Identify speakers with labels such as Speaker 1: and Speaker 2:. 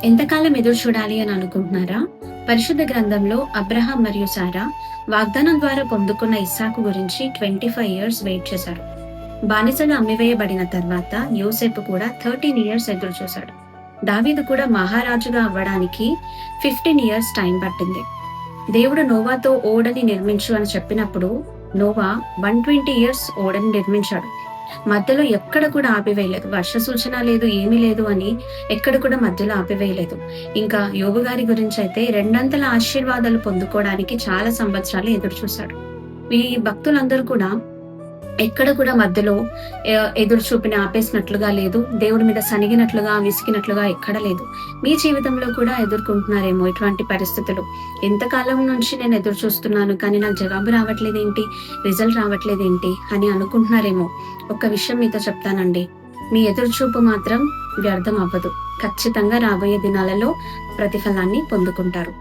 Speaker 1: ఎంతకాలం ఎదురు చూడాలి అని అనుకుంటున్నారా? పరిశుద్ధ గ్రంథంలో అబ్రహాం మరియు సారా వాగ్దానం ద్వారా పొందుకున్న ఇస్సాకు గురించి 25 ఇయర్స్ వెయిట్ చేశారు. బానిసగా అమ్మివేయబడిన తర్వాత యోసేపు కూడా 13 ఇయర్స్ ఎదురు చూశాడు. దావీదు కూడా మహారాజుగా అవ్వడానికి 15 ఇయర్స్ టైం పట్టింది. దేవుడు నోవాతో ఓడని నిర్మించు అని చెప్పినప్పుడు నోవా 120 ఇయర్స్ ఓడని నిర్మించాడు. మధ్యలో ఎక్కడ కూడా ఆపివేయలేదు. వర్ష సూచన లేదు, ఏమీ లేదు అని ఎక్కడ కూడా మధ్యలో ఆపివేయలేదు. ఇంకా యోబు గారి గురించి అయితే రెండంతల ఆశీర్వాదాలు పొందుకోవడానికి చాలా సంవత్సరాలు ఎదురు చూశాడు. ఈ భక్తులందరూ కూడా ఎక్కడ కూడా మధ్యలో ఎదురు చూపిని ఆపేసినట్లుగా లేదు. దేవుడి మీద సనిగినట్లుగా, విసిగినట్లుగా ఎక్కడ లేదు. మీ జీవితంలో కూడా ఎదుర్కొంటున్నారేమో ఇటువంటి పరిస్థితులు. ఎంతకాలం నుంచి నేను ఎదురు చూస్తున్నాను, కానీ నాకు జవాబు రావట్లేదేంటి, రిజల్ట్ రావట్లేదేంటి అని అనుకుంటున్నారేమో. ఒక్క విషయం మీతో చెప్తానండి, మీ ఎదురు చూపు మాత్రం వ్యర్థం అవ్వదు. ఖచ్చితంగా రాబోయే దినాలలో ప్రతిఫలాన్ని పొందుకుంటారు.